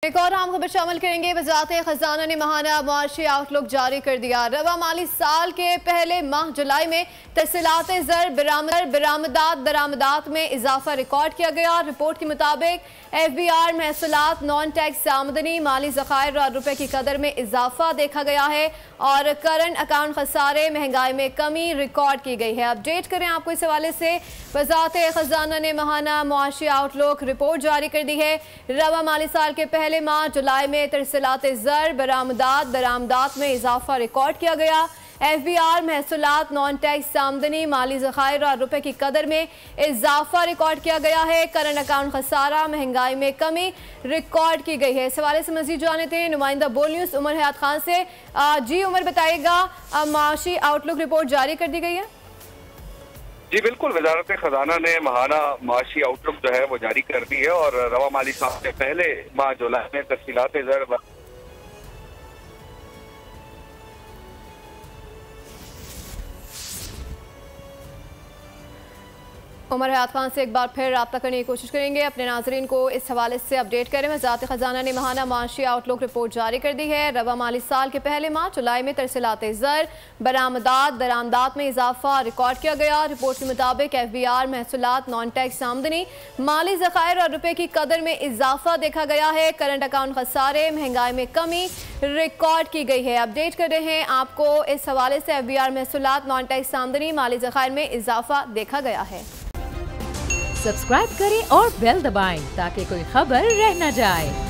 एक और अहम खबर शामिल करेंगे। वज़ारत खजाना ने माहाना मुआशी आउटलुक जारी कर दिया। रवा माली साल के पहले माह जुलाई में तहसीलात ज़र बरामदात में इजाफा रिकॉर्ड किया गया। रिपोर्ट के मुताबिक FBR महसूलात नॉन टैक्स आमदनी माली ज़खायर और रुपए की कदर में इजाफा देखा गया है और करंट अकाउंट खसारे महंगाई में कमी रिकॉर्ड की गई है। अपडेट करें आपको इस हवाले से। वज़ारत खजाना ने माहाना मुआशी आउटलुक रिपोर्ट जारी कर दी है। रवा माली साल के पहले माह जुलाई में तरसीलात ज़र बरामदात में इजाफा रिकॉर्ड किया गया। FBR महसूलात नॉन टैक्स आमदनी माली ज़खायर और रुपए की कदर में इजाफा रिकॉर्ड किया गया है। करंट अकाउंट खसारा महंगाई में कमी रिकॉर्ड की गई है। इस हवाले से मज़ीद जाने थे नुमाइंदा बोल न्यूज़ उमर हयात खान से। जी उमर, बताइएगा, माशी आउटलुक रिपोर्ट जारी कर दी गई है। जी बिल्कुल, वजारत खजाना ने माहाना माशी आउटलुक जो है वो जारी कर दी है और रवा माली साल से पहले माह जुलाई में तफसीलात ज़र उमर हयात खान से एक बार फिर रब्ता करने की कोशिश करेंगे, अपने नाजरीन को इस हवाले से अपडेट करें। वज़ारत खजाना ने माहाना माशी आउटलुक रिपोर्ट जारी कर दी है। रवा माली साल के पहले माह जुलाई में तरसीलात ज़र बरामदात में इजाफा रिकॉर्ड किया गया। रिपोर्ट के मुताबिक FBR महसूलात नॉन टैक्स आमदनी माली ज़खायर और रुपए की कदर में इजाफा देखा गया है। करंट अकाउंट खसारे महंगाई में कमी रिकॉर्ड की गई है। अपडेट कर रहे हैं आपको इस हवाले से। FBR महसूलात नॉन टैक्स आमदनी माली ज़खायर में इजाफा देखा गया है। सब्सक्राइब करें और बेल दबाएं ताकि कोई खबर रह न जाए।